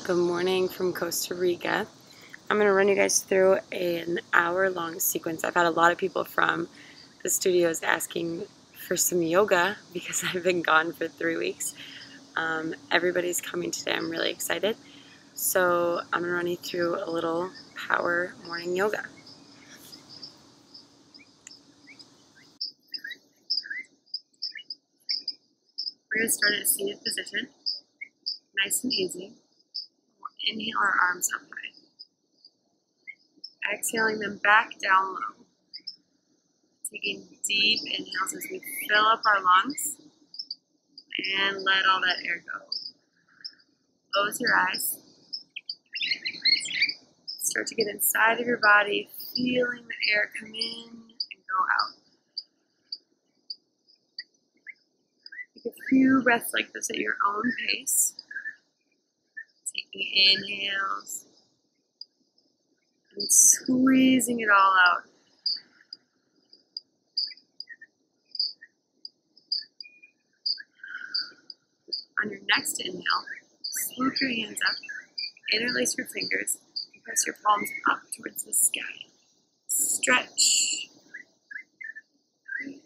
Good morning from Costa Rica. I'm going to run you guys through an hour-long sequence. I've had a lot of people from the studios asking for some yoga because I've been gone for 3 weeks. Everybody's coming today. I'm really excited. So I'm going to run you through a little power morning yoga. We're going to start in a seated position, nice and easy. We'll inhale our arms up high. Exhaling them back down low. Taking deep inhales as we fill up our lungs and let all that air go. Close your eyes. Start to get inside of your body, feeling the air come in and go out. Take a few breaths like this at your own pace. Taking inhales and squeezing it all out. On your next inhale, swoop your hands up, interlace your fingers, and press your palms up towards the sky. Stretch. And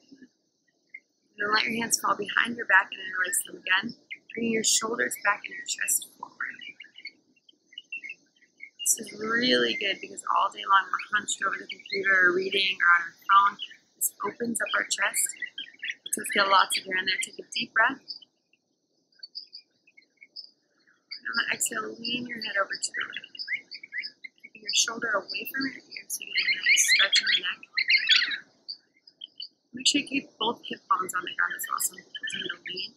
then let your hands fall behind your back and interlace them again, bringing your shoulders back and your chest forward. This is really good because all day long we're hunched over the computer or reading or on our phone. This opens up our chest. Let's just get lots of air in there. Take a deep breath. And on the exhale, lean your head over to the right. Keeping your shoulder away from your ear so you get a nice stretch in the neck. Make sure you keep both hip bones on the ground as well, so continue to lean.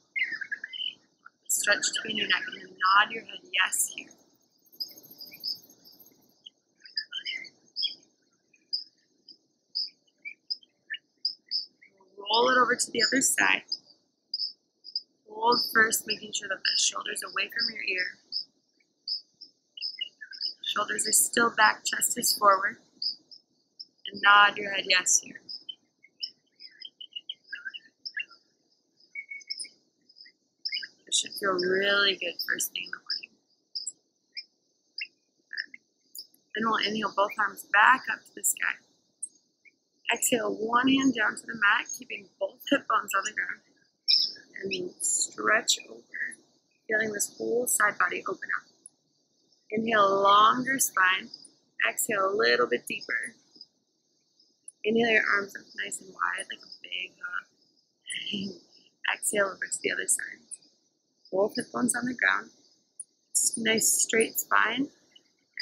Stretch between your neck and then nod your head yes here. Roll it over to the other side. Hold first, making sure that the shoulder's away from your ear. Shoulders are still back, chest is forward. And nod your head yes here. This should feel really good first thing in the morning. Then we'll inhale both arms back up to the sky. Exhale one hand down to the mat, keeping both hip bones on the ground. And then stretch over, feeling this whole side body open up. Inhale, longer spine. Exhale, a little bit deeper. Inhale your arms up nice and wide, like a big hug. Exhale over to the other side. Both hip bones on the ground. Nice straight spine.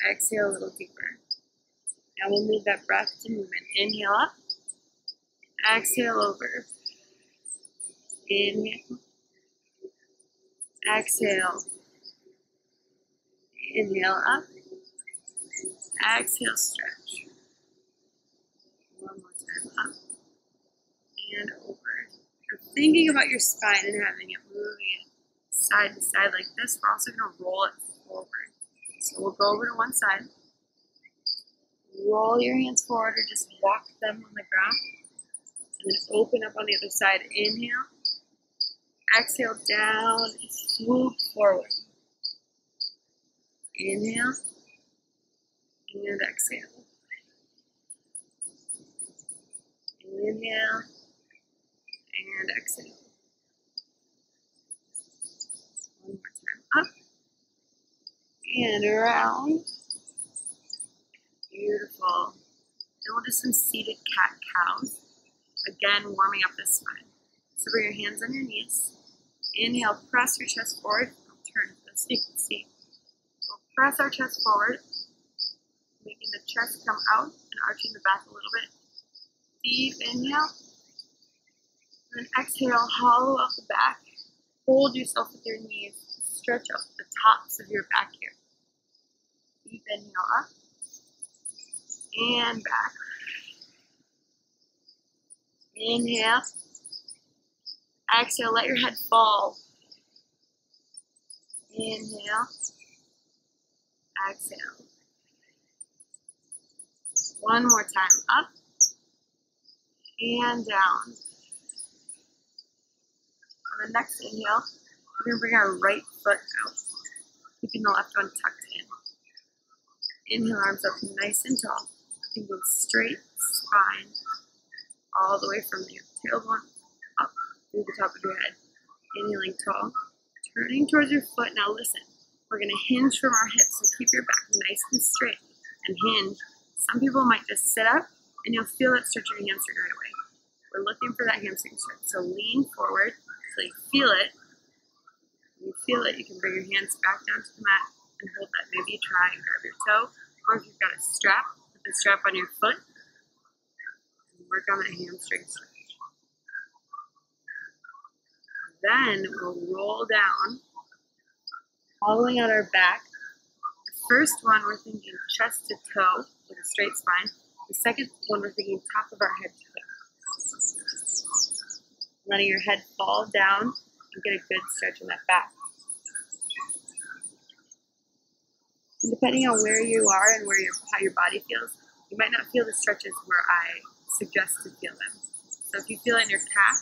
Exhale a little deeper. Now we'll move that breath to movement. Inhale up. Exhale over. Inhale. Exhale. Inhale up. Exhale, stretch. One more time up and over. You're thinking about your spine and having it moving it side to side like this. We're also going to roll it forward. So we'll go over to one side. Roll your hands forward or just walk them on the ground. And then open up on the other side. Inhale. Exhale down. Swoop forward. Inhale. And exhale. Inhale. And exhale. One more time. Up. And around. Beautiful. Then we'll do some seated cat-cows. Again, warming up the spine. So bring your hands on your knees. Inhale, press your chest forward. I'll turn so you can see. We'll press our chest forward, making the chest come out and arching the back a little bit. Deep inhale. And then exhale, hollow out the back. Hold yourself with your knees. Stretch up the tops of your back here. Deep inhale up. And back. Inhale. Exhale, let your head fall. Inhale. Exhale. One more time. Up. And down. On the next inhale, we're going to bring our right foot out. keeping the left one tucked in. Inhale, arms up nice and tall, thinking straight spine all the way from your tailbone up through the top of your head. Inhaling tall, turning towards your foot. Now listen, we're going to hinge from our hips, so keep your back nice and straight and hinge. Some people might just sit up and you'll feel that stretch in your hamstring right away. We're looking for that hamstring stretch, so lean forward so you feel it. When you feel it, you can bring your hands back down to the mat and hold that. Maybe you try and grab your toe, or if you've got a strap, put the strap on your foot and work on that hamstring stretch. Then we'll roll down, following out our back. The first one, we're thinking chest to toe with a straight spine. The second one, we're thinking top of our head to hip. Letting your head fall down and get a good stretch in that back. And depending on where you are and how your body feels, you might not feel the stretches where I suggest to feel them. So if you feel it in your calf,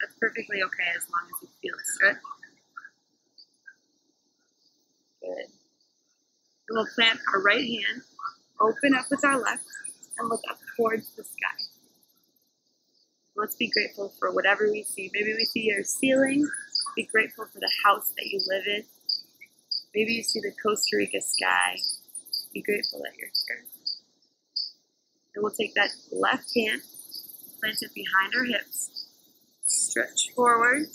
that's perfectly okay as long as you feel the stretch. Good. And we'll plant our right hand, open up with our left, and look up towards the sky. Let's be grateful for whatever we see. Maybe we see your ceiling. Be grateful for the house that you live in. Maybe you see the Costa Rica sky. Be grateful that you're here. And we'll take that left hand, plant it behind our hips. Stretch forward,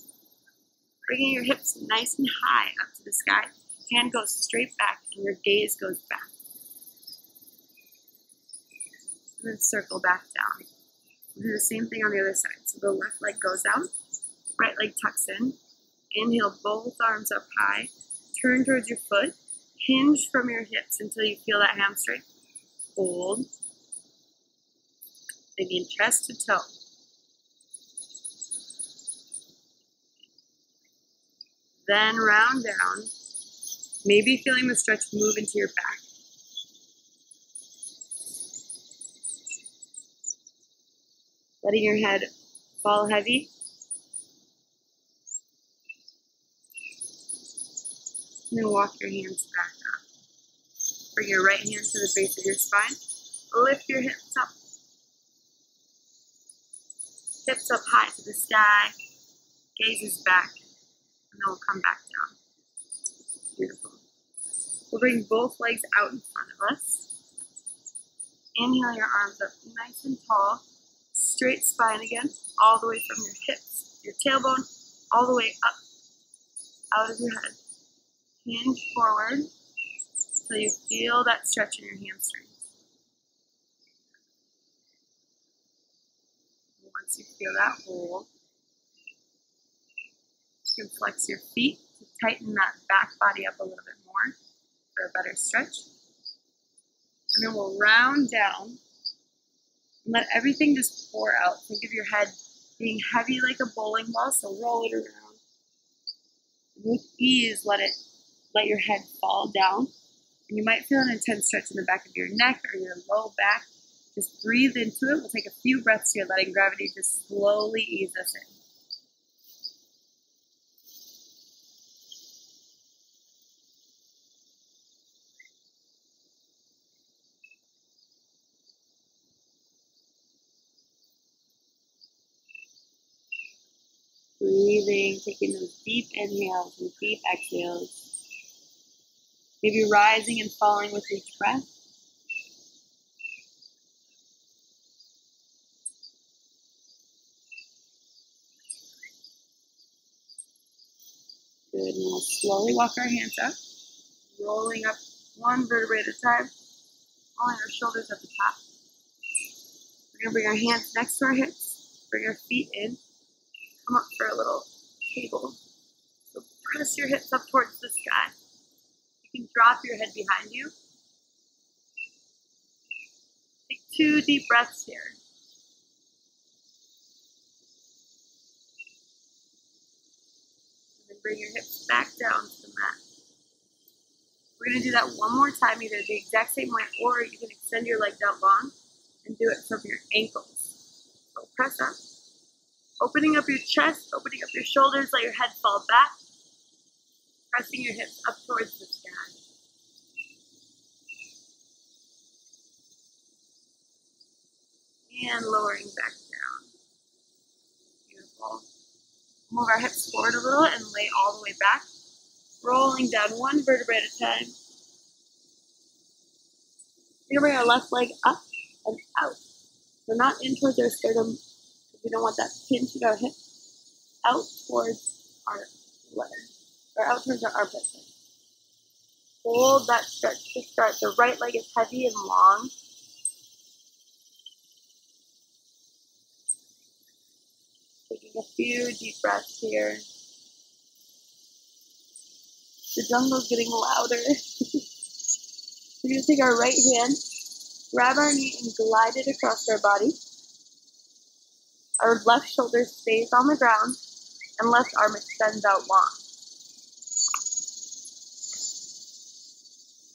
bringing your hips nice and high up to the sky. Hand goes straight back and your gaze goes back. And then circle back down. We'll do the same thing on the other side. So the left leg goes out, right leg tucks in. Inhale, both arms up high. Turn towards your foot. Hinge from your hips until you feel that hamstring. Hold. Bringing chest to toe. Then round down. Maybe feeling the stretch move into your back. Letting your head fall heavy. And then walk your hands back up. Bring your right hand to the base of your spine. Lift your hips up. Hips up high to the sky. Gaze is back. And then we'll come back down. Beautiful. We'll bring both legs out in front of us. Inhale your arms up nice and tall. Straight spine again, all the way from your hips, your tailbone, all the way up, out of your head. Hinge forward so you feel that stretch in your hamstrings. And once you feel that, hold. You can flex your feet to tighten that back body up a little bit more for a better stretch. And then we'll round down. And let everything just pour out. Think of your head being heavy like a bowling ball, so roll it around. And with ease, let your head fall down. And you might feel an intense stretch in the back of your neck or your low back. Just breathe into it. We'll take a few breaths here, letting gravity just slowly ease us in. Breathing, taking those deep inhales and deep exhales. Maybe rising and falling with each breath. Good, and we'll slowly walk our hands up, rolling up one vertebrae at a time, rolling our shoulders at the top. We're going to bring our hands next to our hips, bring our feet in. Come up for a little table. So press your hips up towards the sky. You can drop your head behind you. Take 2 deep breaths here. And then bring your hips back down to the mat. We're going to do that one more time, either the exact same way, or you can extend your legs out long and do it from your ankles. So press up. Opening up your chest, opening up your shoulders, let your head fall back. Pressing your hips up towards the sky. and lowering back down. Beautiful. Move our hips forward a little and lay all the way back, rolling down one vertebrae at a time. We're going to bring our left leg up and out. So not in towards our sternum, because we don't want that pinch in our hip. Out towards our leg, or out towards our armpit. Hold that stretch to start. The right leg is heavy and long. Taking a few deep breaths here. The jungle's getting louder. We're going to take our right hand, grab our knee, and glide it across our body. Our left shoulder stays on the ground, and left arm extends out long.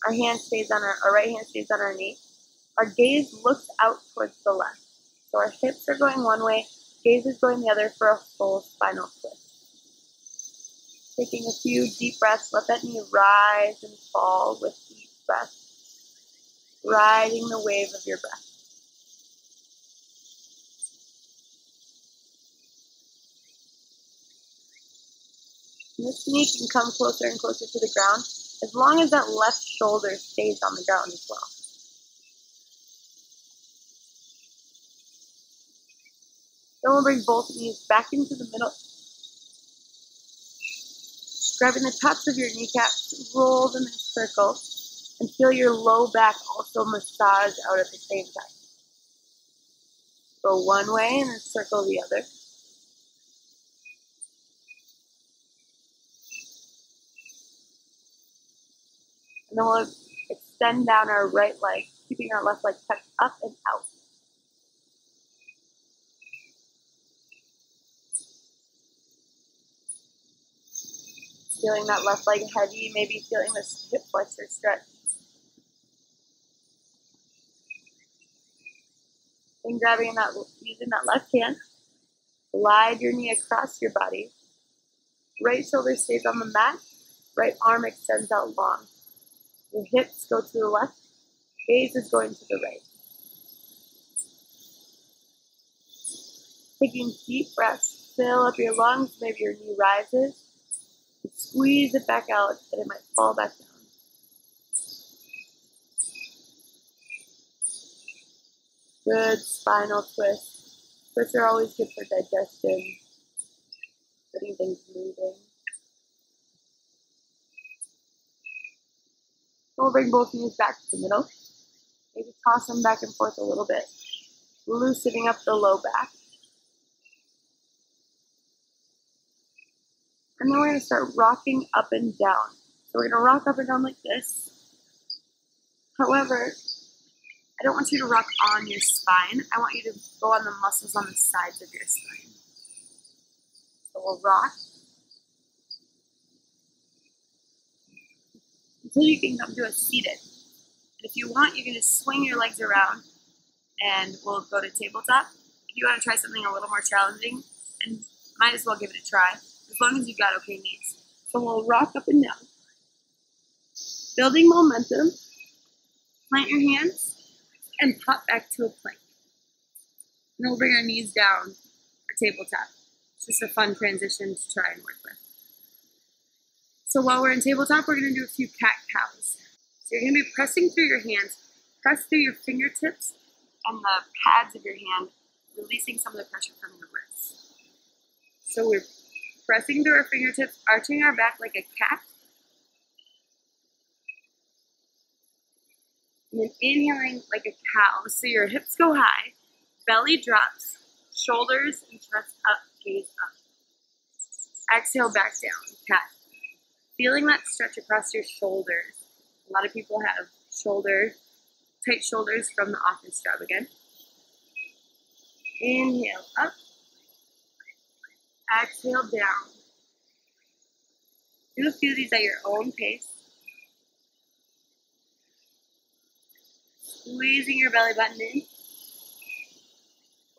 Our right hand stays on our knee. Our gaze looks out towards the left. So our hips are going one way, gaze is going the other for a full spinal twist. Taking a few deep breaths, let that knee rise and fall with each breath. Riding the wave of your breath. And this knee can come closer and closer to the ground, as long as that left shoulder stays on the ground as well. Then we'll bring both knees back into the middle. Grabbing the tops of your kneecaps, roll them in a circle, and feel your low back also massage out at the same time. Go one way and then circle the other. And then we'll extend down our right leg, keeping our left leg tucked up and out. Feeling that left leg heavy, maybe feeling this hip flexor stretch. Then using that left hand, glide your knee across your body. Right shoulder stays on the mat, right arm extends out long. Your hips go to the left, gaze is going to the right. Taking deep breaths, fill up your lungs, maybe your knee rises. Squeeze it back out, and it might fall back down. Good spinal twist. Twists are always good for digestion, getting things moving. We'll bring both knees back to the middle. Maybe toss them back and forth a little bit, loosening up the low back. And then we're going to start rocking up and down. So we're going to rock up and down like this. However, I don't want you to rock on your spine. I want you to go on the muscles on the sides of your spine. So we'll rock until you can come to a seated. And if you want, you can just swing your legs around and we'll go to tabletop. If you want to try something a little more challenging, and might as well give it a try, as long as you've got okay knees. So we'll rock up and down. Building momentum, plant your hands, and pop back to a plank. And then we'll bring our knees down for tabletop. It's just a fun transition to try and work with. So while we're in tabletop, we're going to do a few cat-cows. So you're going to be pressing through your hands, press through your fingertips and the pads of your hand, releasing some of the pressure from your wrists. So we're pressing through our fingertips, arching our back like a cat. And then inhaling like a cow. So your hips go high, belly drops, shoulders and chest up, gaze up. Exhale back down, cat. Feeling that stretch across your shoulders. A lot of people have tight shoulders from the office job again. Inhale up. Exhale down. Do a few of these at your own pace. Squeezing your belly button in.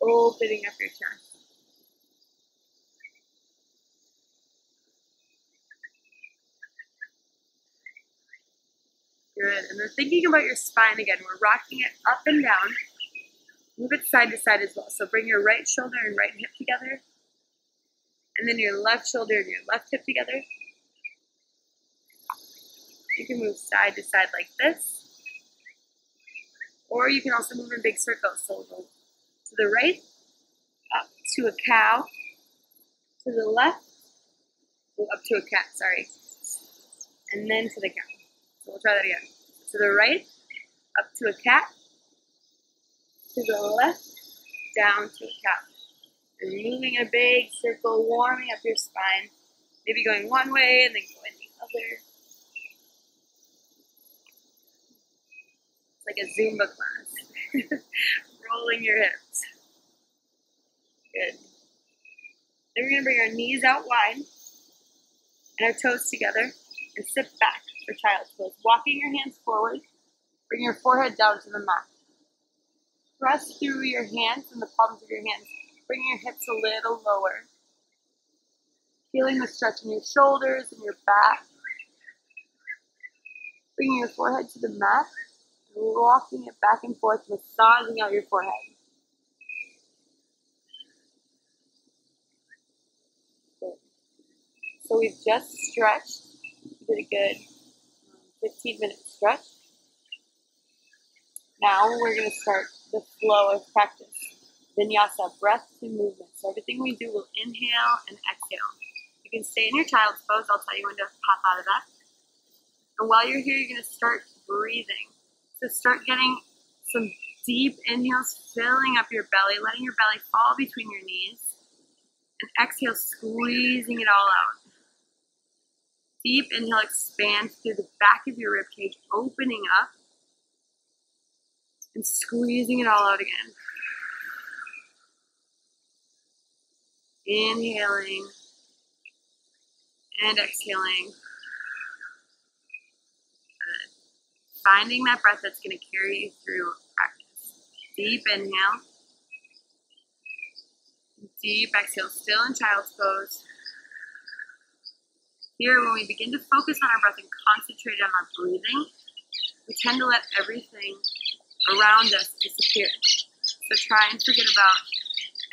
Opening up your chest. Good. And then thinking about your spine again. We're rocking it up and down. Move it side to side as well. So bring your right shoulder and right hip together, and then your left shoulder and your left hip together. You can move side to side like this, or you can also move in big circles. So we'll go to the right, up to a cow, to the left, up to a cat, sorry, and then to the cow. So we'll try that again. To the right, up to a cat, to the left, down to a cow. And moving in a big circle, warming up your spine. Maybe going one way and then going the other. It's like a Zumba class. Rolling your hips. Good. Then we're going to bring our knees out wide and our toes together and sit back for child's pose. Walking your hands forward. Bring your forehead down to the mat. Press through your hands and the palms of your hands. Bring your hips a little lower. Feeling the stretch in your shoulders and your back. Bringing your forehead to the mat. Rocking it back and forth, massaging out your forehead. Good. So we've just stretched. We did a good 15-minute stretch. Now we're going to start the flow of practice. Vinyasa, breath to movement. So everything we do will inhale and exhale. You can stay in your child's pose. I'll tell you when to pop out of that. And while you're here, you're going to start breathing. So start getting some deep inhales, filling up your belly, letting your belly fall between your knees. And exhale, squeezing it all out. Deep inhale, expand through the back of your ribcage, opening up. And squeezing it all out again. Inhaling and exhaling. Good. Finding that breath that's going to carry you through practice. Deep inhale. Deep exhale. Still in child's pose. Here, when we begin to focus on our breath and concentrate on our breathing, we tend to let everything around us disappear. So try and forget about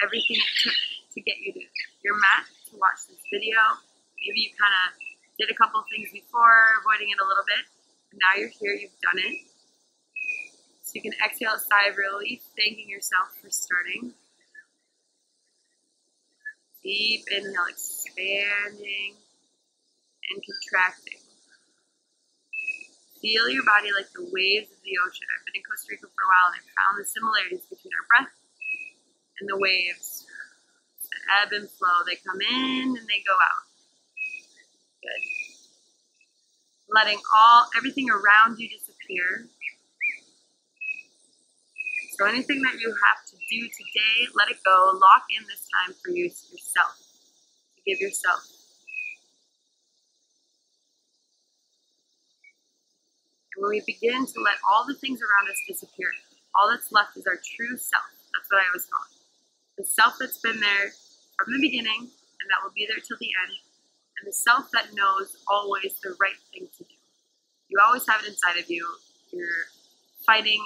everything it took to get you to your mat to watch this video. Maybe you kind of did a couple things before, avoiding it a little bit. And now you're here, you've done it. So you can exhale a sigh of relief, thanking yourself for starting. Deep inhale, expanding and contracting. Feel your body like the waves of the ocean. I've been in Costa Rica for a while and I found the similarities between our breath and the waves. The ebb and flow. They come in and they go out. Good. Letting everything around you disappear. So anything that you have to do today, let it go. Lock in this time for yourself. To give yourself. And when we begin to let all the things around us disappear, all that's left is our true self. That's what I always call it. The self that's been there from the beginning, and that will be there till the end. And the self that knows always the right thing to do. You always have it inside of you. You're fighting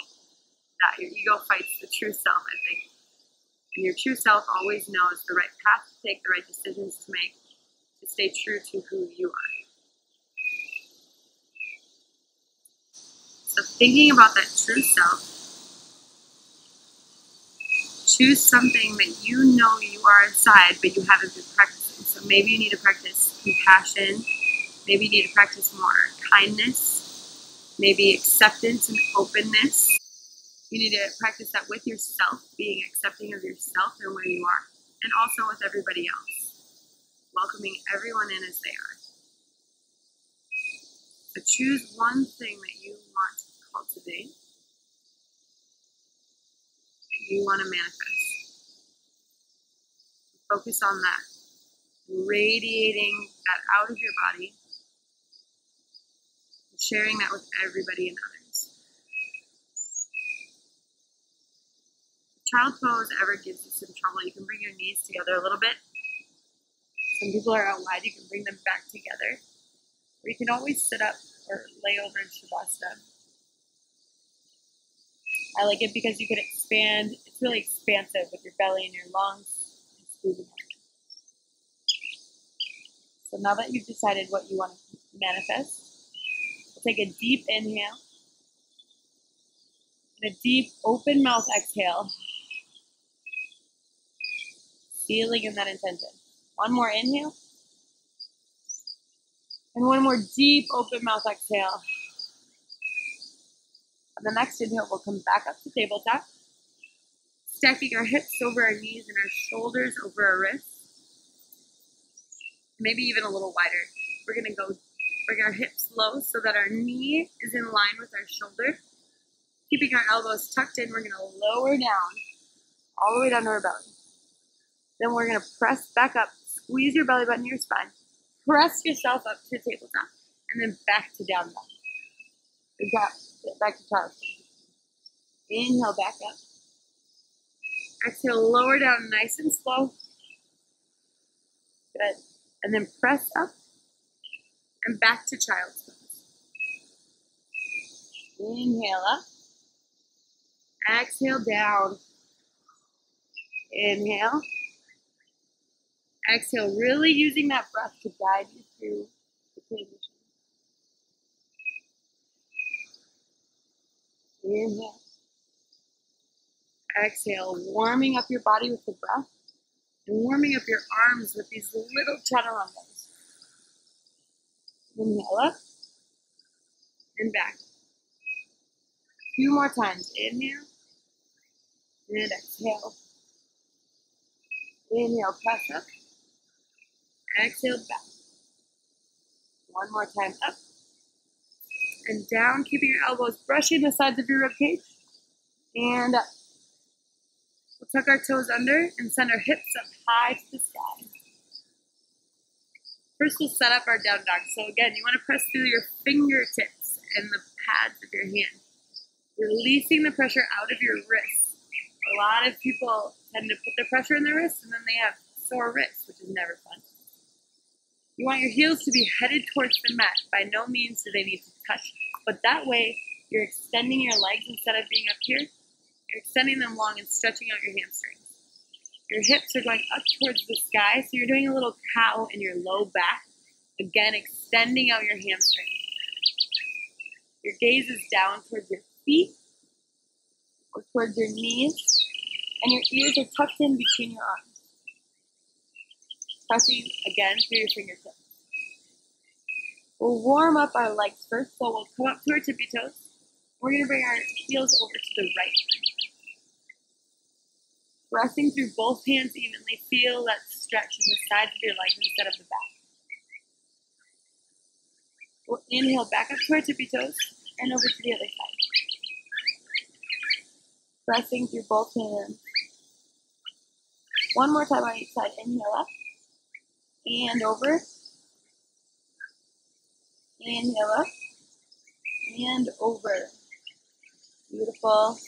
that. Your ego fights the true self, I think. And your true self always knows the right path to take, the right decisions to make, to stay true to who you are. So thinking about that true self, choose something that you know you are inside, but you haven't been practicing. So maybe you need to practice compassion. Maybe you need to practice more kindness. Maybe acceptance and openness. You need to practice that with yourself, being accepting of yourself and where you are, and also with everybody else, welcoming everyone in as they are. So choose one thing that you want to cultivate, that you want to manifest. Focus on that, radiating that out of your body, and sharing that with everybody and others. If child pose ever gives you some trouble, you can bring your knees together a little bit. Some people are out wide, you can bring them back together. Or you can always sit up or lay over in Shavasana. I like it because you can expand. It's really expansive with your belly and your lungs. So now that you've decided what you want to manifest, we'll take a deep inhale and a deep open mouth exhale, feeling in that intention. One more inhale and one more deep open mouth exhale. On the next inhale, we'll come back up to tabletop, stacking our hips over our knees and our shoulders over our wrists. Maybe even a little wider. We're going to go bring our hips low so that our knee is in line with our shoulder. Keeping our elbows tucked in, we're going to lower down, all the way down to our belly. Then we're going to press back up, squeeze your belly button to your spine, press yourself up to the tabletop, and then back to down dog. We got back to child's pose. Inhale, back up. Exhale, lower down nice and slow. Good. And then press up and back to child's pose. Inhale up. Exhale down. Inhale. Exhale, really using that breath to guide you through the transition. Inhale. Exhale, warming up your body with the breath and warming up your arms with these little chaturangas. Inhale up and back. 2 more times. Inhale and exhale. Inhale, press up. Exhale, back. 1 more time, up and down, keeping your elbows brushing the sides of your ribcage. And up. We'll tuck our toes under and send our hips up high to the sky. First, we'll set up our down dog. So again, you want to press through your fingertips and the pads of your hand, releasing the pressure out of your wrists. A lot of people tend to put the pressure in their wrists and then they have sore wrists, which is never fun. You want your heels to be headed towards the mat. By no means do they need to touch, but that way you're extending your legs instead of being up here. You're extending them long and stretching out your hamstrings. Your hips are going up towards the sky, so you're doing a little cow in your low back. Again, extending out your hamstrings. Your gaze is down towards your feet or towards your knees, and your ears are tucked in between your arms. Pressing again through your fingertips. We'll warm up our legs first, so we'll come up to our tippy toes. We're going to bring our heels over to the right. Pressing through both hands evenly, feel that stretch in the sides of your legs instead of the back. We'll inhale back up to our tippy toes and over to the other side. Pressing through both hands. 1 more time on each side. Inhale up and over. Inhale up and over. Beautiful.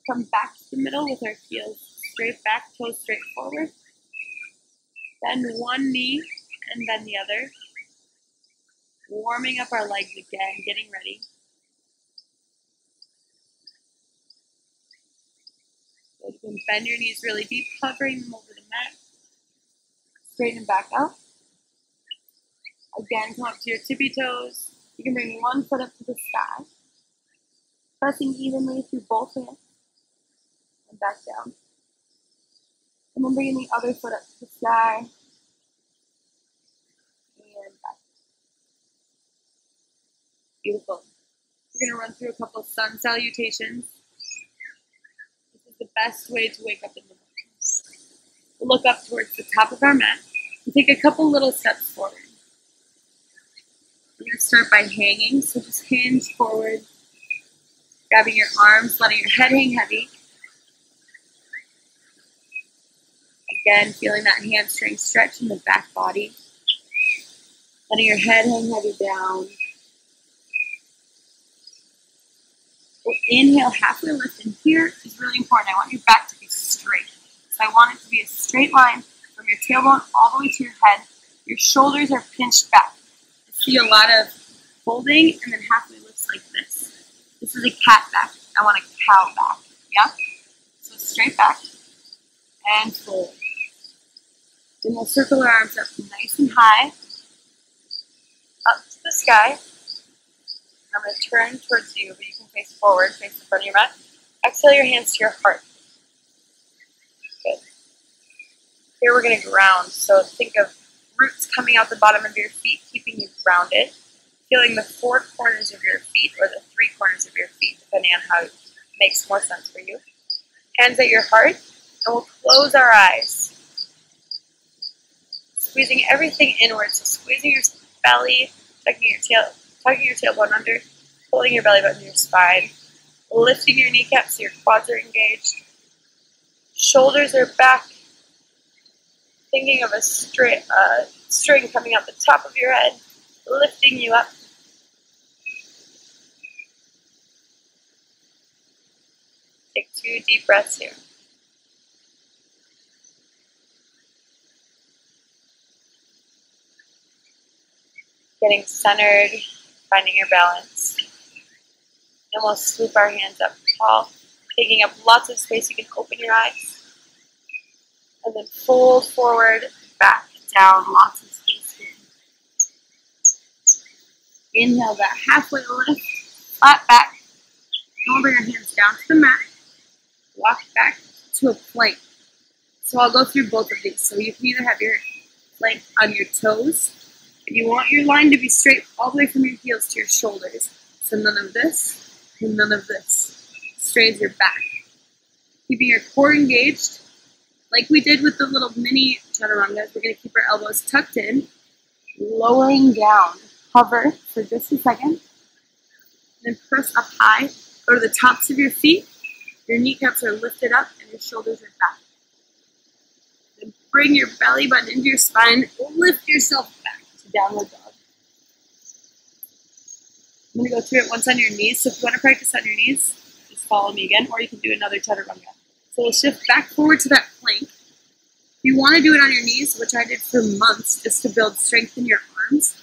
Come back to the middle with our heels straight back, toes straight forward. Bend one knee and then the other. Warming up our legs again, getting ready. So you can bend your knees really deep, hovering them over the mat. Straighten back out. Again, come up to your tippy toes. You can bring one foot up to the sky. Pressing evenly through both hands. And back down. And then bringing the other foot up to the sky. And back. Beautiful. We're going to run through a couple of sun salutations. This is the best way to wake up in the morning. We'll look up towards the top of our mat and take a couple little steps forward. We're going to start by hanging, so just hinge forward, grabbing your arms, letting your head hang heavy. Again, feeling that hamstring stretch in the back body. Letting your head hang heavy down. We'll inhale, halfway lift, and here is really important. I want your back to be straight. So I want it to be a straight line from your tailbone all the way to your head. Your shoulders are pinched back. I see a lot of folding and then halfway lifts like this. This is a cat back. I want a cow back. Yeah? So straight back and fold. Then we'll circle our arms up nice and high, up to the sky. I'm going to turn towards you, but you can face forward, face the front of your mat. Exhale your hands to your heart. Good. Here we're going to ground. So think of roots coming out the bottom of your feet, keeping you grounded. Feeling the four corners of your feet or the three corners of your feet, depending on how it makes more sense for you. Hands at your heart, and we'll close our eyes. Squeezing everything inward, so squeezing your belly, tucking your tailbone under, pulling your belly button to your spine, lifting your kneecaps so your quads are engaged. Shoulders are back. Thinking of a string coming out the top of your head, lifting you up. Take 2 deep breaths here. Getting centered, finding your balance. And we'll swoop our hands up tall, taking up lots of space. You can open your eyes. And then fold forward, back, down, lots of space here. Inhale that halfway lift, flat back. And we'll bring our hands down to the mat. Walk back to a plank. So I'll go through both of these. So you can either have your plank on your toes, but you want your line to be straight all the way from your heels to your shoulders. So none of this and none of this. Straight as your back. Keeping your core engaged. Like we did with the little mini chaturangas, we're going to keep our elbows tucked in, lowering down. Hover for just a second. Then press up high. Go to the tops of your feet. Your kneecaps are lifted up and your shoulders are back. Then bring your belly button into your spine. Lift yourself back to downward dog. I'm going to go through it once on your knees. So if you want to practice on your knees, just follow me again, or you can do another chaturanga. So we'll shift back forward to that plank. If you want to do it on your knees, which I did for months just to build strength in your arms,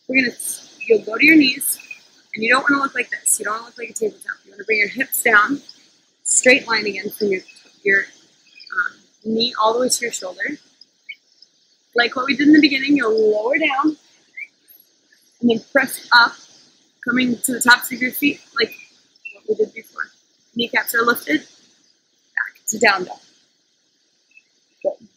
you'll go to your knees, and you don't want to look like this. You don't want to look like a tabletop. You want to bring your hips down, straight line again from your knee all the way to your shoulder. Like what we did in the beginning, you'll lower down, and then press up, coming to the tops of your feet, like what we did before. Kneecaps are lifted, back to down dog. Good.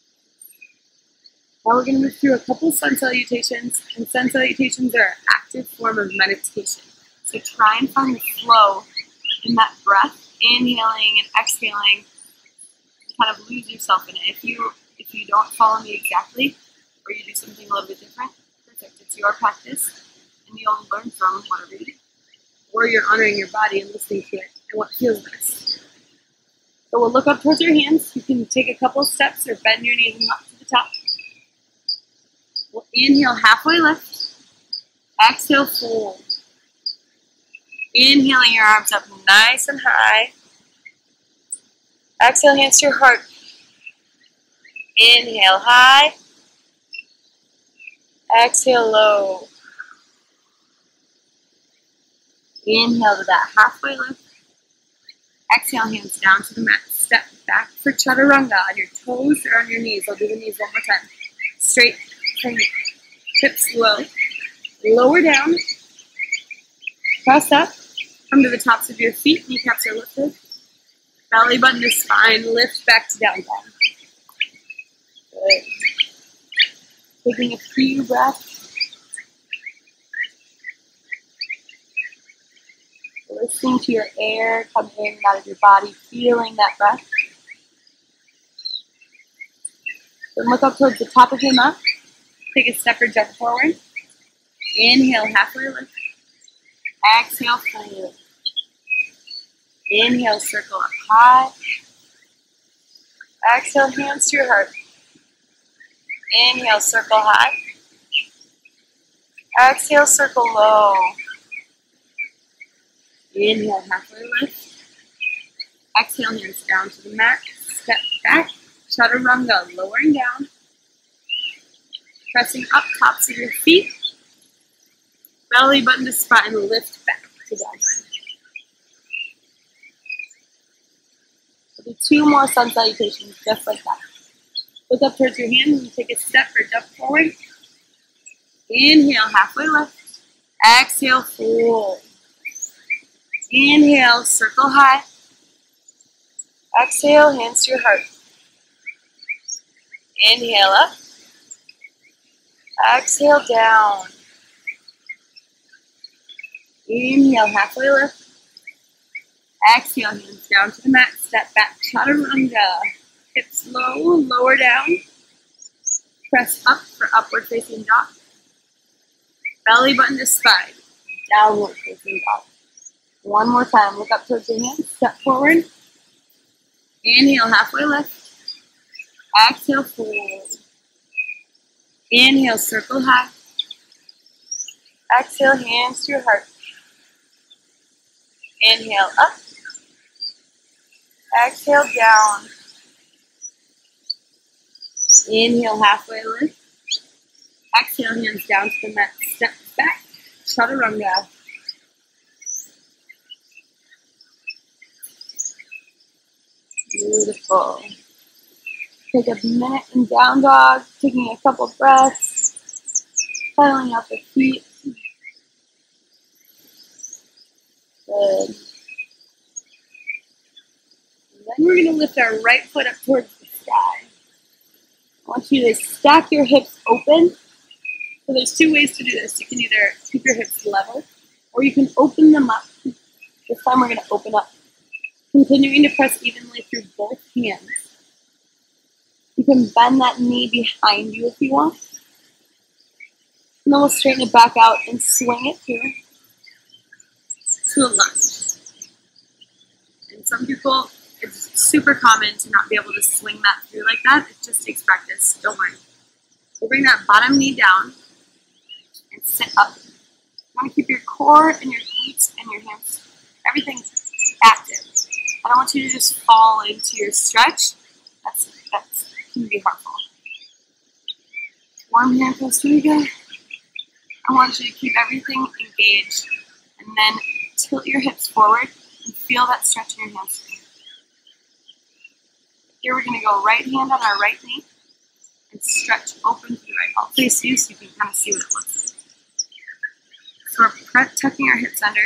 Now we're going to move through a couple sun salutations, and sun salutations are an active form of meditation. So try and find the flow in that breath, inhaling and exhaling, and kind of lose yourself in it. If you don't follow me exactly, or you do something a little bit different, perfect. It's your practice, and you'll learn from whatever you do. Or you're honoring your body and listening to it and what feels best. So we'll look up towards your hands. You can take a couple steps or bend your knees and up to the top. We'll inhale, halfway lift. Exhale, fold. Inhaling your arms up nice and high. Exhale, hands to your heart. Inhale, high. Exhale, low. Inhale to that halfway lift. Exhale, hands down to the mat. Step back for chaturanga on your toes or on your knees. I'll do the knees one more time. Straight from hips low. Lower down. Press up. Come to the tops of your feet. Kneecaps are lifted. Belly button to spine. Lift back to down dog. Good. Taking a few breaths. Listening to your air coming in and out of your body, feeling that breath. Then look up towards the top of your mat. Take a step or jump forward. Inhale, halfway lift. Exhale, fold. Inhale, circle up high. Exhale, hands to your heart. Inhale, circle high. Exhale, circle low. Inhale, halfway lift. Exhale, hands down to the mat. Step back. Chaturanga, lowering down. Pressing up, tops of your feet. Belly button to spine, lift back to down dog. We'll do 2 more sun salutations, just like that. Look up towards your hands and take a step or jump forward. Inhale, halfway lift. Exhale, fold. Inhale, circle high. Exhale, hands to your heart. Inhale up. Exhale, down. Inhale, halfway lift. Exhale, hands down to the mat. Step back, chaturanga. Hips low, lower down. Press up for upward facing dog. Belly button to spine. Downward facing dog. One more time. Look up towards your hands. Step forward. Inhale, halfway lift. Exhale, fold. Inhale, circle high. Exhale, hands to your heart. Inhale, up. Exhale, down. Inhale, halfway lift. Exhale, hands down to the mat. Step back, chaturanga. Beautiful. Take a minute in down dog, taking a couple breaths, pedaling out the feet. Good. And then we're going to lift our right foot up towards the sky. I want you to stack your hips open. So there's 2 ways to do this. You can either keep your hips level, or you can open them up. This time we're going to open up. Continuing to press evenly through both hands. You can bend that knee behind you if you want. And then we'll straighten it back out and swing it through to a lunge. And some people, it's super common to not be able to swing that through like that. It just takes practice. Don't worry. So bring that bottom knee down and sit up. You want to keep your core and your glutes and your hands, everything active. I don't want you to just fall into your stretch. That can be harmful. Warm hand pose, here we go. I want you to keep everything engaged and then tilt your hips forward and feel that stretch in your hamstring. Here we're going to go right hand on our right knee and stretch open to the right. I'll face you so you can kind of see what it looks like. So we're tucking our hips under,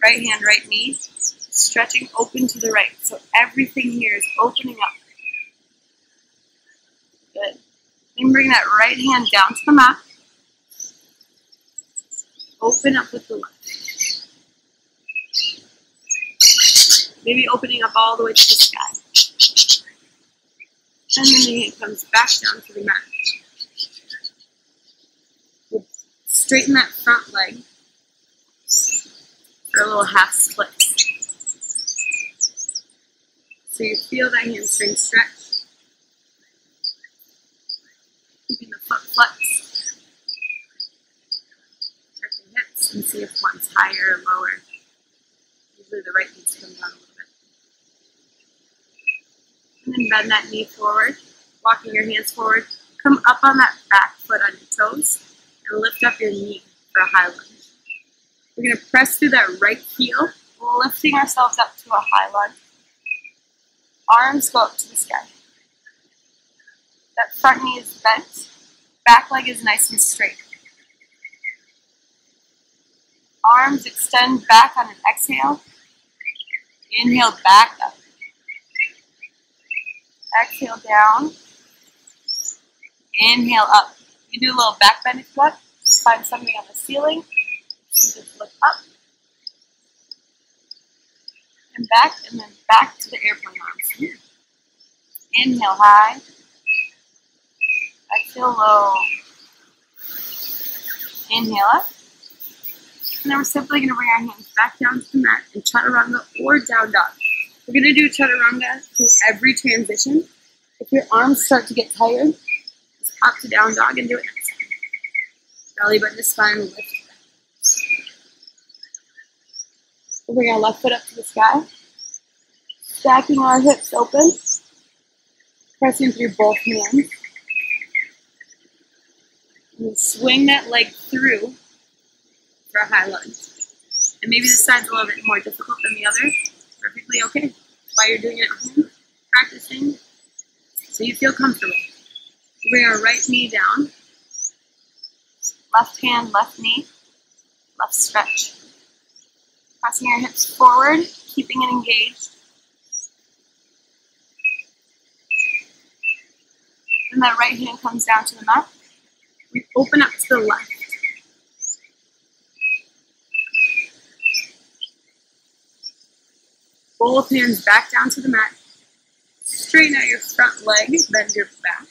right hand, right knee, stretching open to the right. So everything here is opening up. Good. Then bring that right hand down to the mat. Open up with the left. Maybe opening up all the way to the sky. And then the hand comes back down to the mat. We'll straighten that front leg for a little half split. So you feel that hamstring stretch. Keeping the foot flexed. Check the hips and see if one's higher or lower. Usually the right needs to come down a little bit. And then bend that knee forward, walking your hands forward. Come up on that back foot on your toes and lift up your knee for a high lunge. We're going to press through that right heel, lifting ourselves up to a high lunge. Arms go up to the sky. That front knee is bent. Back leg is nice and straight. Arms extend back on an exhale. Inhale back up. Exhale down. Inhale up. You do a little back bend if you want. Find something on the ceiling. You just look up. And back, and then back to the airplane arms. Inhale high. Exhale low. Inhale up. And then we're simply going to bring our hands back down to the mat in chaturanga or down dog. We're going to do chaturanga through every transition. If your arms start to get tired, just hop to down dog and do it next time. Belly button to spine, lift. We'll bring our left foot up to the sky. Stacking our hips open. Pressing through both hands. And then swing that leg through for a high lunge. And maybe this side's a little bit more difficult than the other. Perfectly okay. While you're doing it at home, practicing so you feel comfortable. Bring our right knee down. Left hand, left knee, left stretch. Pressing your hips forward, keeping it engaged. Then that right hand comes down to the mat. We open up to the left. Both hands back down to the mat. Straighten out your front leg, bend your back.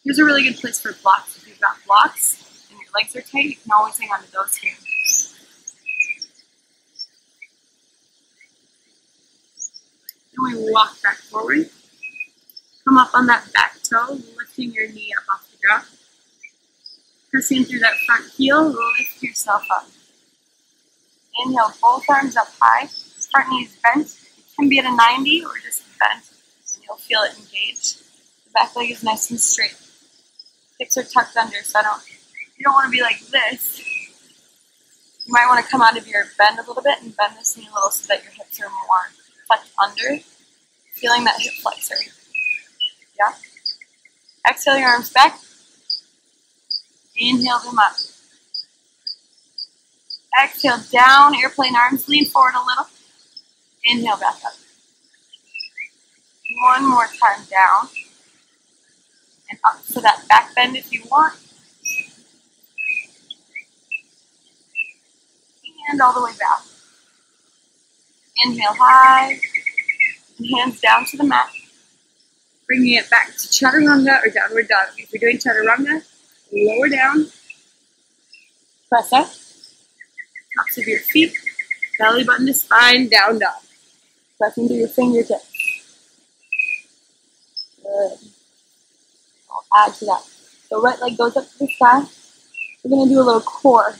Here's a really good place for blocks. If you've got blocks and your legs are tight, you can always hang on to those here. Then we walk back forward. Come up on that back toe, lifting your knee up off the ground. Pressing through that front heel, lift yourself up. Inhale, both arms up high, front knees bent. It can be at a 90 or just bent, and you'll feel it engaged. The back leg is nice and straight. Hips are tucked under, so you don't want to be like this. You might want to come out of your bend a little bit and bend this knee a little so that your hips are more tucked under, feeling that hip flexor. Yeah? Exhale your arms back. Inhale them up. Exhale down, airplane arms, lean forward a little. Inhale back up. One more time down. And up to that back bend if you want. And all the way back. Inhale high. And hands down to the mat. Bringing it back to chaturanga or downward dog. If you're doing chaturanga, lower down. Press up. Tops of your feet. Belly button to spine, down dog. Press into your fingertips. Good. I'll add to that. So right leg goes up to the sky. We're going to do a little core.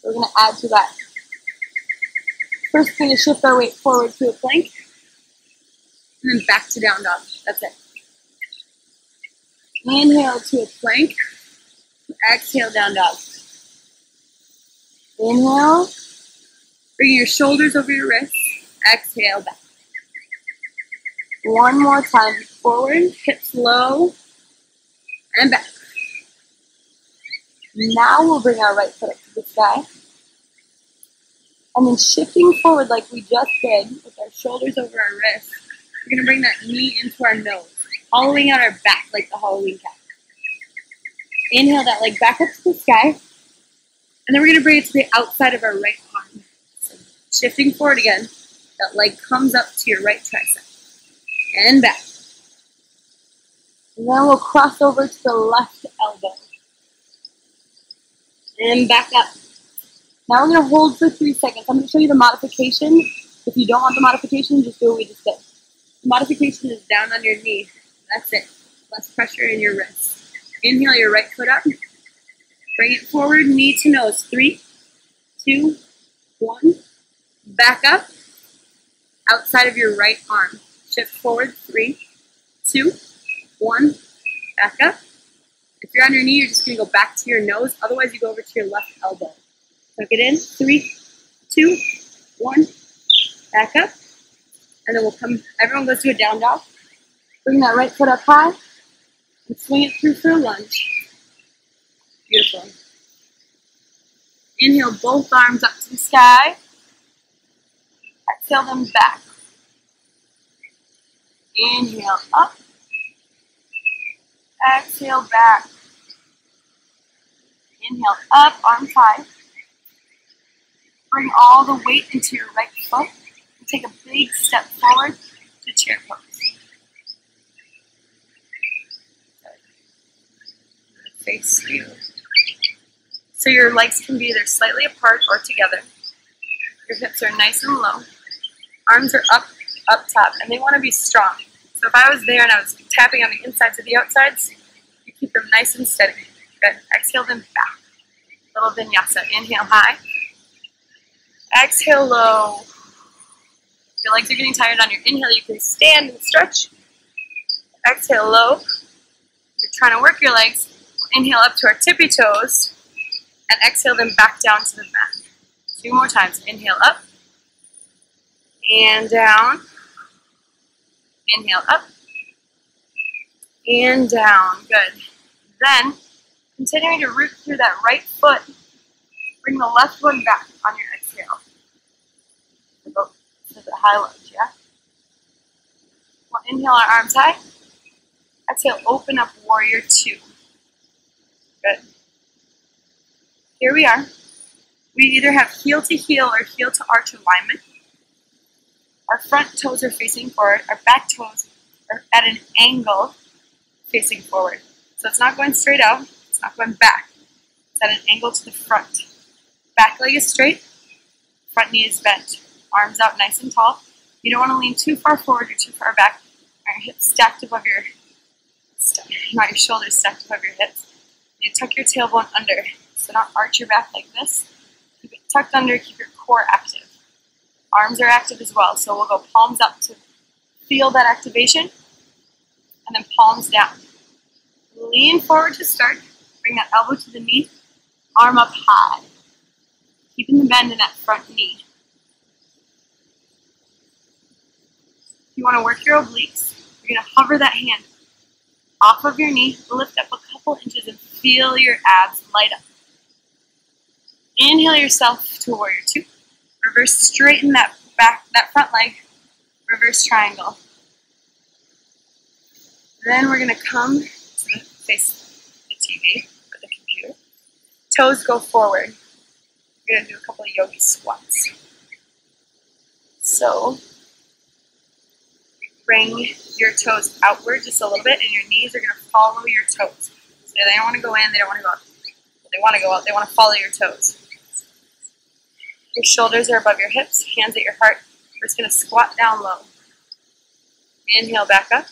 We're going to add to that. First, we're going to shift our weight forward to a plank. And then back to down dog. That's it. Inhale to a plank. Exhale, down dog. Inhale. Bring your shoulders over your wrists. Exhale, back. One more time. Forward, hips low, and back. Now we'll bring our right foot up to the sky. And then shifting forward like we just did, with our shoulders over our wrists, we're going to bring that knee into our nose, hollowing out our back like the Halloween cat. Inhale that leg back up to the sky. And then we're going to bring it to the outside of our right arm. So shifting forward again, that leg comes up to your right tricep. And back. And then we'll cross over to the left elbow. And back up. Now we're going to hold for 3 seconds. I'm going to show you the modification. If you don't want the modification, just do what we just did. The modification is down on your knee. That's it. Less pressure in your wrist. Inhale your right foot up. Bring it forward, knee to nose. 3, 2, 1. Back up. Outside of your right arm. Shift forward. 3, 2, 1. Back up. If you're on your knee, you're just going to go back to your nose. Otherwise, you go over to your left elbow. Tuck it in. 3, 2, 1. Back up. And then we'll come, everyone goes to a down dog. Bring that right foot up high. And swing it through for a lunge. Beautiful. Inhale both arms up to the sky. Exhale them back. Inhale up. Exhale back. Inhale up, arms high. Bring all the weight into your right foot. And take a big step forward to chair pose. Face you. So your legs can be either slightly apart or together. Your hips are nice and low. Arms are up top, and they want to be strong. So if I was there and I was tapping on the insides of the outsides, you keep them nice and steady. Good. Exhale them back. Little vinyasa. Inhale high. Exhale low. If your legs are getting tired on your inhale, you can stand and stretch. Exhale low. If you're trying to work your legs, inhale up to our tippy toes. And exhale them back down to the mat. 2 more times. Inhale up and down. Inhale up and down. Good. Then, continuing to root through that right foot, bring the left one back on your exhale. Go to the high lunge, yeah? We'll inhale our arms high. Exhale, open up warrior 2. Good. Here we are. We either have heel to heel or heel to arch alignment. Our front toes are facing forward. Our back toes are at an angle facing forward. So it's not going straight out. It's not going back. It's at an angle to the front. Back leg is straight. Front knee is bent. Arms out nice and tall. You don't want to lean too far forward or too far back. Your hips stacked above your, not your shoulders stacked above your hips. You tuck your tailbone under. So don't arch your back like this. Keep it tucked under, keep your core active. Arms are active as well, so we'll go palms up to feel that activation, and then palms down. Lean forward to start. Bring that elbow to the knee, arm up high. Keeping the bend in that front knee. If you want to work your obliques, you're going to hover that hand off of your knee, lift up a couple inches, and feel your abs light up. Inhale yourself to warrior 2. Reverse straighten that front leg. Reverse triangle. Then we're going to come to face the TV or the computer. Toes go forward. We're going to do a couple of yogi squats. So bring your toes outward just a little bit, and your knees are going to follow your toes. So they don't want to go in, they don't want to go out. They want to go out, they want to follow your toes. Your shoulders are above your hips, hands at your heart. We're just going to squat down low. Inhale back up.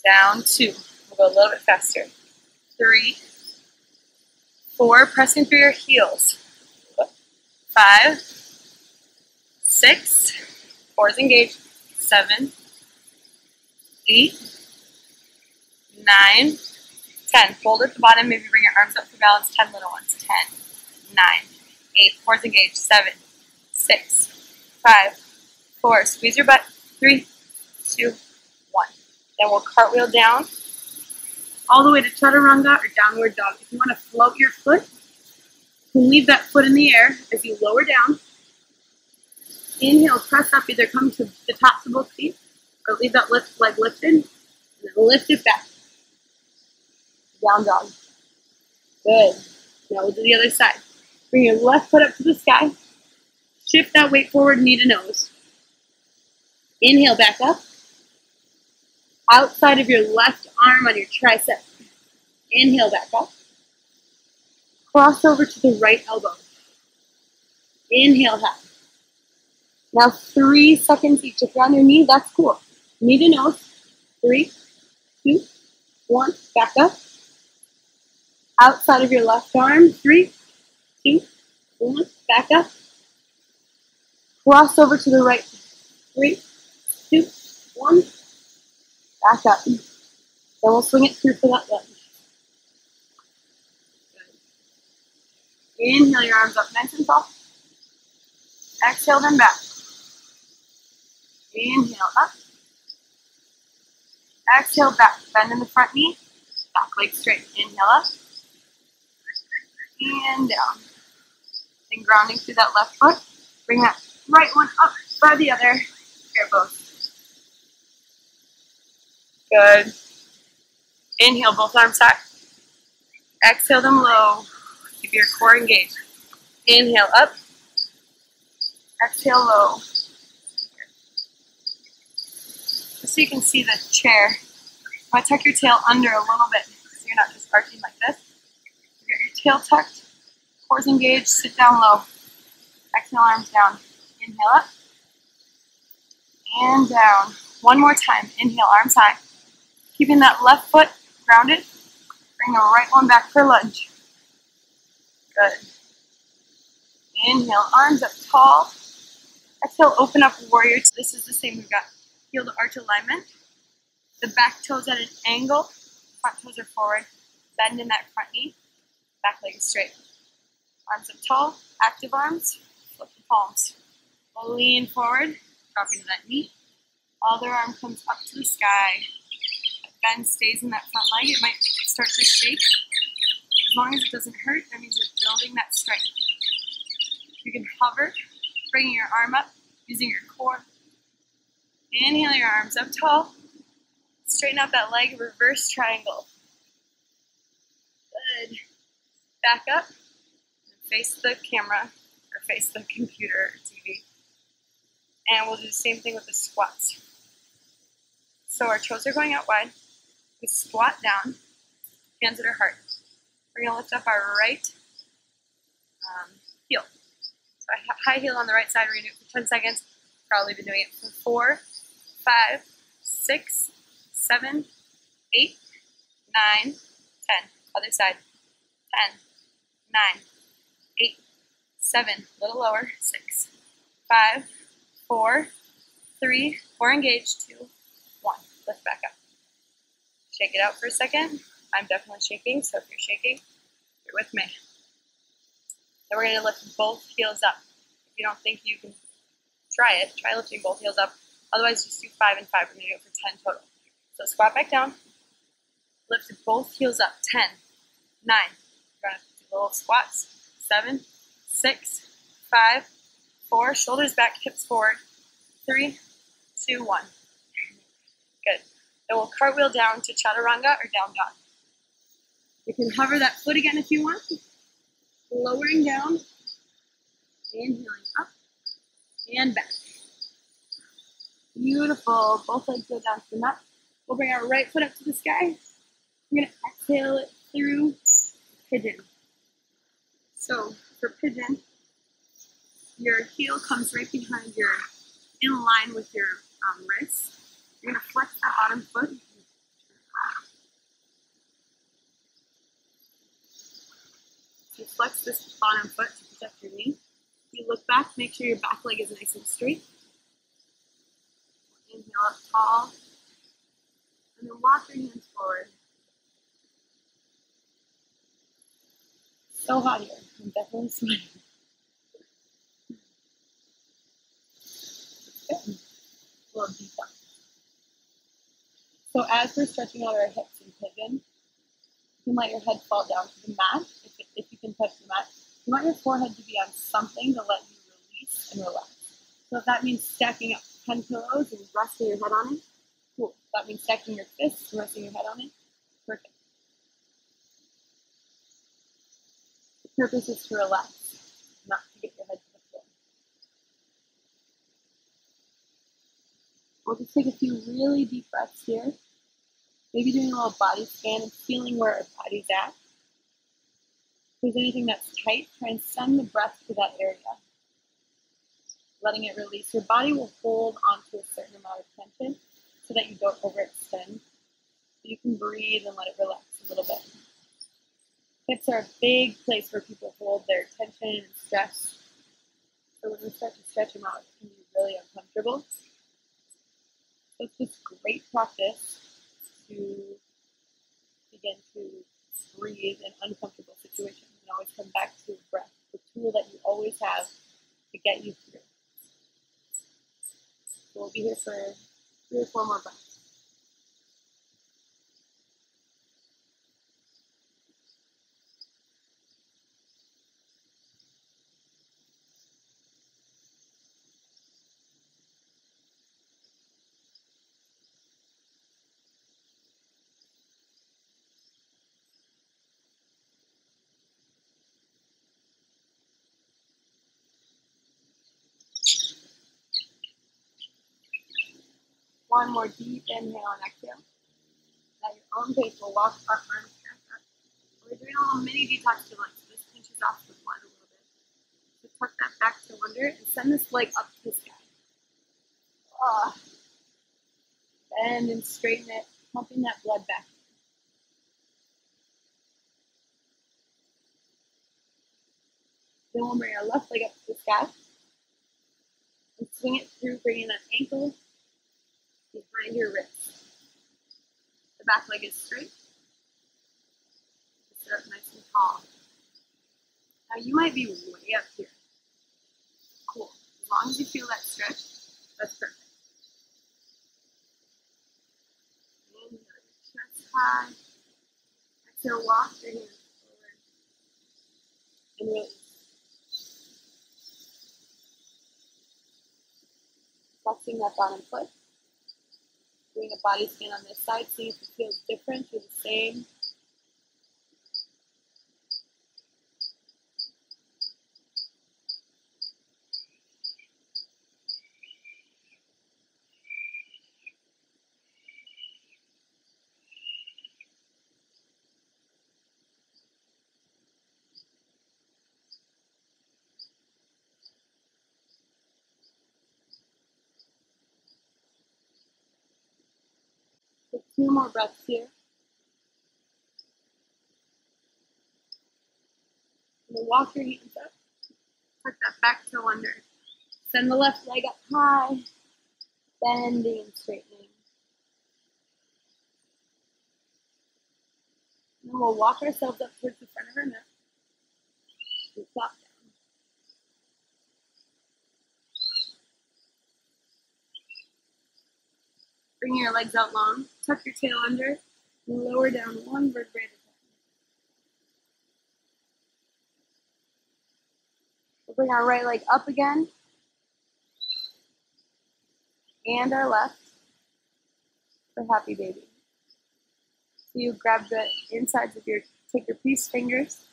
Down 2. We'll go a little bit faster. 3, 4, pressing through your heels. 5, 6, cores engaged. 7, 8, 9, 10. Fold at the bottom, maybe bring your arms up for balance. 10 little ones. 10, 9, 8, cores engaged. 7, 6, 5, 4. Squeeze your butt. 3, 2, 1. Then we'll cartwheel down all the way to chaturanga or downward dog. If you want to float your foot, you can leave that foot in the air as you lower down. Inhale, press up, either come to the tops of both feet or leave that leg lifted, and then lift it back. Down dog. Good. Now we'll do the other side. Bring your left foot up to the sky. Shift that weight forward, knee to nose. Inhale, back up. Outside of your left arm on your tricep. Inhale, back up. Cross over to the right elbow. Inhale, high. Now 3 seconds each. If you're on your knee, that's cool. Knee to nose. 3, 2, 1. Back up. Outside of your left arm. 3, 2, 1. Back up. Cross over to the right. 3, 2, 1. Back up. Then we'll swing it through for that lunge. Good. Inhale your arms up nice and tall. Exhale them back. Inhale up. Exhale back. Bend in the front knee. Back leg straight. Inhale up. And down. Then grounding through that left foot. Bring that right one up by the other. Here both. Good. Inhale, both arms high. Exhale them low. Keep your core engaged. Inhale up. Exhale low. Just so you can see the chair. You want to tuck your tail under a little bit so you're not just arching like this. You get your tail tucked, cores engaged, sit down low. Exhale, arms down. Inhale up. And down. One more time. Inhale, arms high. Keeping that left foot grounded. Bring the right one back for lunge. Good. Inhale, arms up tall. Exhale, open up warrior. This is the same. We've got heel to arch alignment. The back toes at an angle. Front toes are forward. Bend in that front knee. Back leg is straight. Arms up tall, active arms, flip the palms. Lean forward, dropping to that knee. Other arm comes up to the sky. Bend stays in that front leg. It might start to shake. As long as it doesn't hurt, that means you're building that strength. You can hover, bringing your arm up, using your core. Inhale your arms up tall. Straighten out that leg, reverse triangle. Good. Back up, and face the camera, or face the computer or TV. And we'll do the same thing with the squats. So our toes are going out wide. We squat down, hands at our heart. We're gonna lift up our right heel. So high heel on the right side, we're gonna do it for 10 seconds. Probably been doing it for 4, 5, 6, 7, 8, 9, 10. Other side. 10, 9, 8, 7, a little lower, 6, 5, 4, 3, 4 engaged, 2, 1. Lift back up. Shake it out for a second. I'm definitely shaking, so if you're shaking, you're with me. Then we're going to lift both heels up. If you don't think you can try it, try lifting both heels up. Otherwise, just do 5 and 5. We're going to do it for 10 total. So squat back down. Lift both heels up. 10, 9. We're going to do little squats. 7, 6, 5, 4. Shoulders back, hips forward. 3, 2, 1. Good. Then we'll cartwheel down to chaturanga or down dog. You can hover that foot again if you want. Lowering down. Inhaling up and back. Beautiful. Both legs go down to the mat. We'll bring our right foot up to the sky. We're going to exhale it through pigeon. So for pigeon, your heel comes right behind your, in line with your wrist. You're going to flex that bottom foot. You flex this bottom foot to protect your knee. You look back, make sure your back leg is nice and straight. Inhale up tall. And then walk your hands forward. So hot here. I'm definitely sweating. Good. A little deep down. So as we're stretching out our hips in pigeon, you can let your head fall down to the mat. If you can touch the mat, you want your forehead to be on something to let you release and relax. So if that means stacking up 10 pillows and resting your head on it, cool. If that means stacking your fists and resting your head on it, perfect. The purpose is to relax, not to get your head to the floor. We'll just take a few really deep breaths here. Maybe doing a little body scan and feeling where our body's at. If there's anything that's tight, try and send the breath to that area. Letting it release. Your body will hold onto a certain amount of tension so that you don't overextend. So you can breathe and let it relax a little bit. Hips are a big place where people hold their tension and stress. So when we start to stretch them out, it can be really uncomfortable. So it's just great practice to begin to breathe in uncomfortable situations and always come back to breath, the tool that you always have to get you through. So we'll be here for 3 or 4 more breaths. One more deep inhale and exhale. At your own pace, we'll walk our arms back up. We're doing a little mini detox to lunge, so this pinches off the blood a little bit. So tuck that back to under and send this leg up to the sky. Bend and straighten it, pumping that blood back. Then we'll bring our left leg up to the sky and swing it through, bringing that ankle behind your wrist. The back leg is straight. Sit up nice and tall. Now you might be way up here. Cool. As long as you feel that stretch, that's perfect. Inhale, chest high. Exhale, walk your hands forward. And release. Flexing that bottom foot. Doing a body scan on this side, see if it feels different or the same. Take 2 more breaths here. And then walk your hands up. Tuck that back toe under. Send the left leg up high. Bending and straightening. And then we'll walk ourselves up towards the front of our mat. And flop down. Bring your legs out long. Tuck your tail under. And lower down 1 vertebrae at a time. We'll bring our right leg up again. And our left for happy baby. So you grab the insides of take your peace fingers,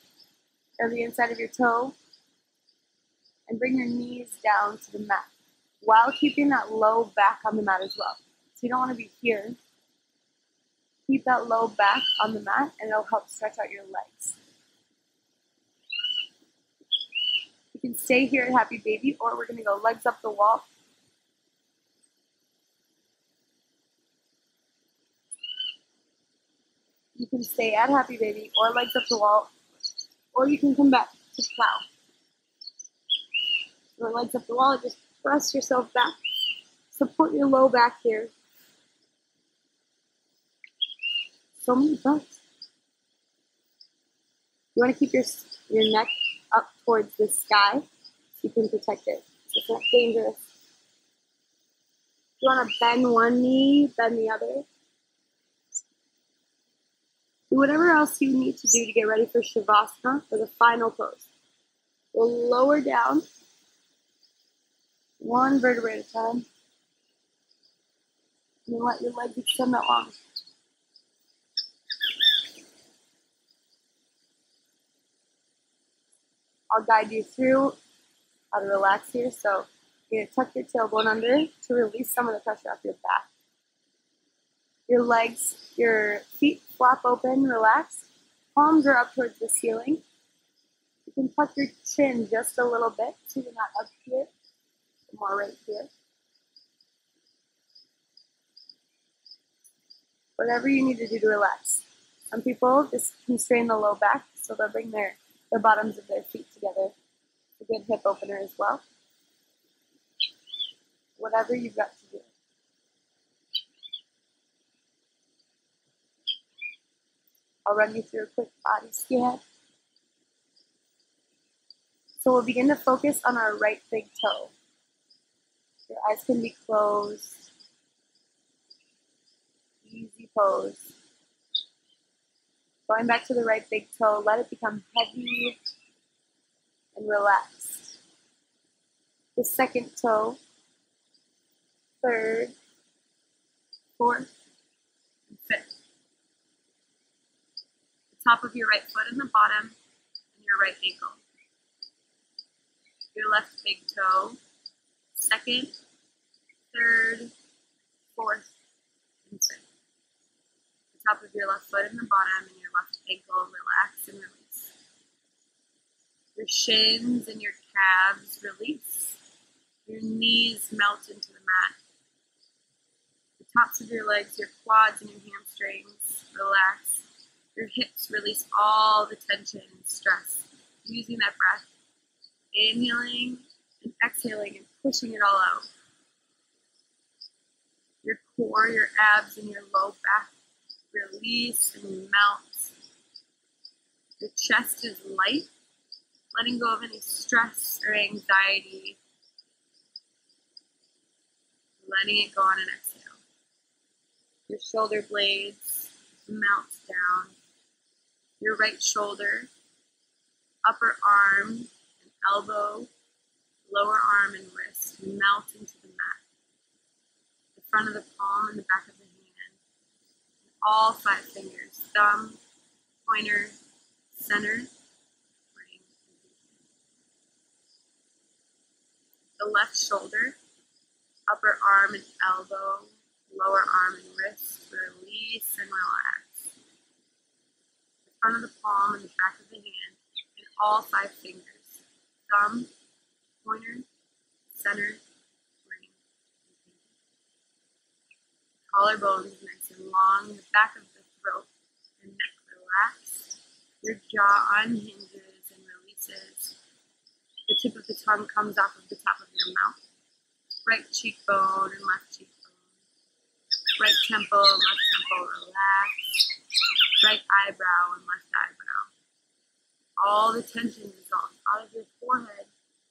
grab the inside of your toe, and bring your knees down to the mat, while keeping that low back on the mat as well. So you don't want to be here. Keep that low back on the mat, and it'll help stretch out your legs. You can stay here at happy baby, or we're going to go legs up the wall. You can stay at happy baby or legs up the wall, or you can come back to plow. Or legs up the wall, just press yourself back. Support your low back here. So many breaths. You want to keep your neck up towards the sky so you can protect it. So it's not dangerous. You want to bend one knee, bend the other. Do whatever else you need to do to get ready for Shavasana, for the final pose. We'll lower down 1 vertebrae at a time. And then let your legs extend that long. I'll guide you through how to relax here. So you're going to tuck your tailbone under to release some of the pressure off your back. Your legs, your feet flop open, relax. Palms are up towards the ceiling. You can tuck your chin just a little bit so you're not up here, more right here. Whatever you need to do to relax. Some people just constrain the low back, so they'll bring their bottoms of their feet together. It's a good hip opener as well. Whatever you've got to do. I'll run you through a quick body scan. So we'll begin to focus on our right big toe. Your eyes can be closed. Easy pose. Going back to the right big toe, let it become heavy and relaxed. The second toe, third, fourth, and fifth. The top of your right foot and the bottom, and your right ankle. Your left big toe, second, third, fourth, and fifth. The top of your left foot and the bottom, and your left ankle, relax and release. Your shins and your calves release. Your knees melt into the mat. The tops of your legs, your quads and your hamstrings, relax. Your hips release all the tension and stress. Using that breath, inhaling and exhaling and pushing it all out. Your core, your abs, and your low back release and melt. Your chest is light. letting go of any stress or anxiety, letting it go on an exhale. Your shoulder blades melt down. Your right shoulder, upper arm, and elbow, lower arm, and wrist melt into the mat. The front of the palm and the back of the hand. All 5 fingers, thumb, pointer, center, ring. The left shoulder, upper arm and elbow, lower arm and wrist, release and relax. The front of the palm and the back of the hand, and all 5 fingers, thumb, pointer, center, ring. Collarbones nice and long, the back of the throat and neck relaxed. Your jaw unhinges and releases. The tip of the tongue comes off of the top of your mouth. Right cheekbone and left cheekbone. Right temple and left temple relaxed. Right eyebrow and left eyebrow. All the tension dissolves out of your forehead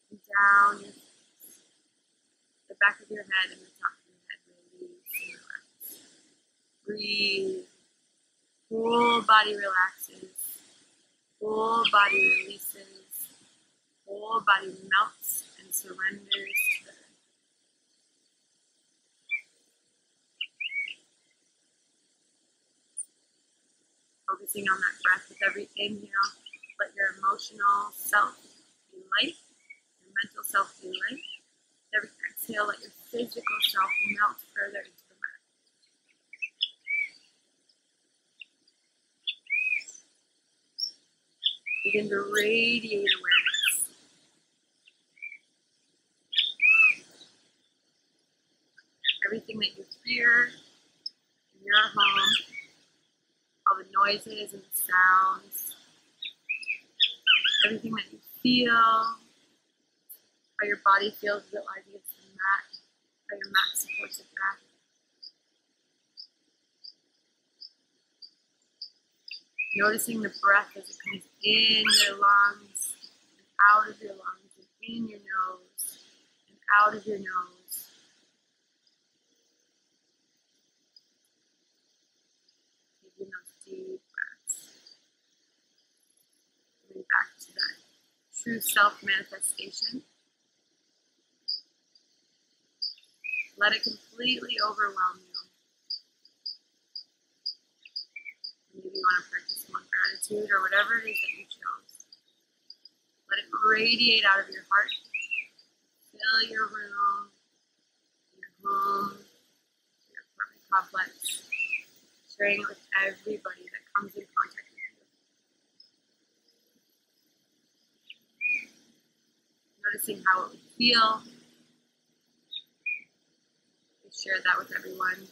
and down your face. The back of your head and the top of your head release and relax. Breathe. Whole body relaxes. Whole body releases. Whole body melts and surrenders to the earth. Focusing on that breath with every inhale, let your emotional self be light, your mental self be light. With every exhale, let your physical self melt further into the mat. Begin to radiate awareness. Everything that you hear in your home, all the noises and the sounds, everything that you feel, how your body feels as it lies against the mat, how your mat supports it back. Noticing the breath as it comes in your lungs and out of your lungs and in your nose and out of your nose. Taking those deep breaths. Coming back to that true self-manifestation. Let it completely overwhelm you. Maybe you want to practice more gratitude or whatever it is that you chose. Let it radiate out of your heart. Fill your room, your home, your apartment complex, sharing it with everybody that comes in contact with you. Noticing how it would feel. You share that with everyone.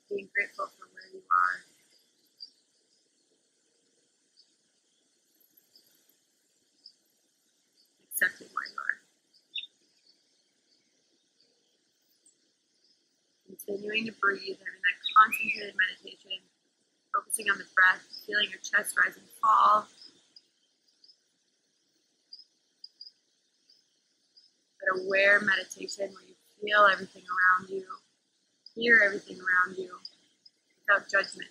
Being grateful for where you are. Accepting where you are. Continuing to breathe, having that concentrated meditation, focusing on the breath, feeling your chest rise and fall. That aware meditation where you feel everything around you, hear everything around you, without judgment.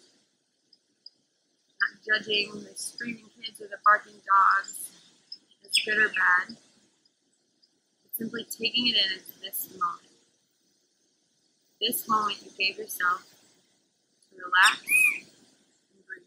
Not judging the screaming kids or the barking dogs as good or bad, but simply taking it in as this moment. This moment you gave yourself to relax and breathe.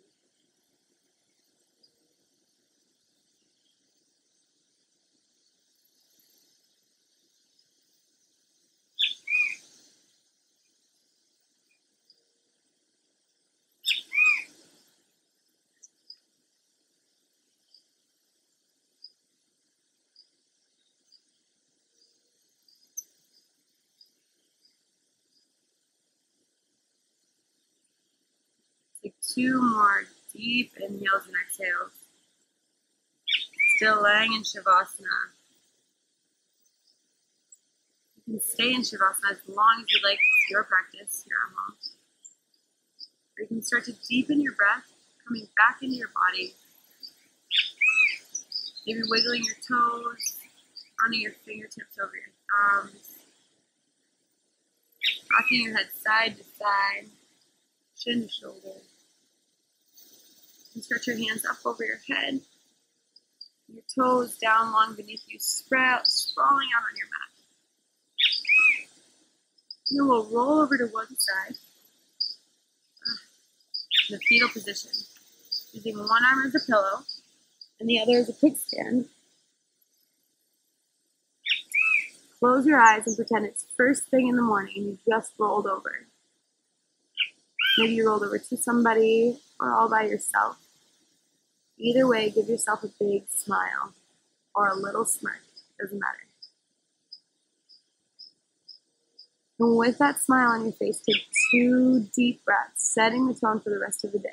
Take 2 more deep inhales and exhales. Still laying in Shavasana. You You can stay in Shavasana as long as you like. It's your practice here at home. Or you can start to deepen your breath, coming back into your body. Maybe wiggling your toes, running your fingertips over your thumbs, rocking your head side to side, chin to shoulder. And stretch your hands up over your head, your toes down long beneath you, sprawling out on your mat. And then we'll roll over to one side in the fetal position, using one arm as a pillow and the other as a kickstand. Close your eyes and pretend it's first thing in the morning and you just rolled over. Maybe you rolled over to somebody or all by yourself. Either way, give yourself a big smile or a little smirk, doesn't matter. And with that smile on your face, take 2 deep breaths, setting the tone for the rest of the day.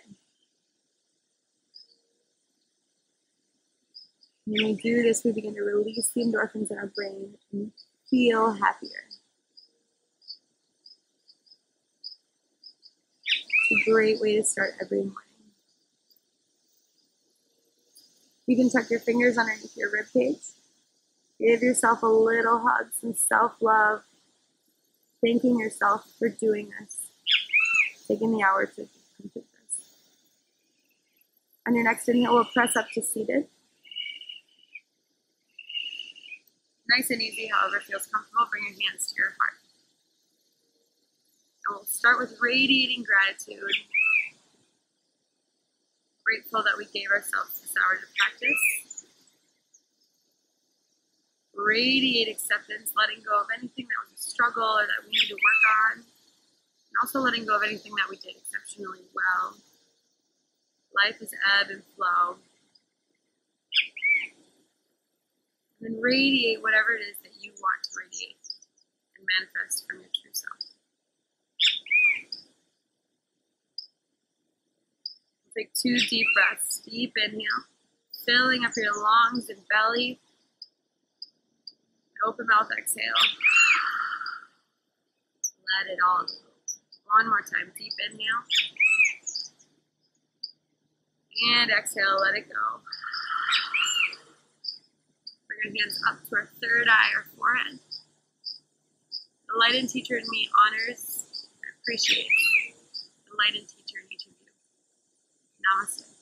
When we do this, we begin to release the endorphins in our brain and feel happier. It's a great way to start every morning. You can tuck your fingers underneath your ribcage. Give yourself a little hug, some self-love, thanking yourself for doing this, taking the hour to complete this. On your next inhale, we'll press up to seated. Nice and easy, however feels comfortable. Bring your hands to your heart. And we'll start with radiating gratitude. Grateful that we gave ourselves this hour to practice. Radiate acceptance, letting go of anything that was a struggle or that we need to work on. And also letting go of anything that we did exceptionally well. Life is ebb and flow. And then radiate whatever it is that you want to radiate and manifest from your true self. Take 2 deep breaths. Deep inhale, filling up your lungs and belly. Open mouth exhale. Let it all go. One more time. Deep inhale. And exhale, let it go. Bring your hands up to our third eye or forehead. The light and teacher in me honors and appreciates the light and teacher in each of you. Namaste.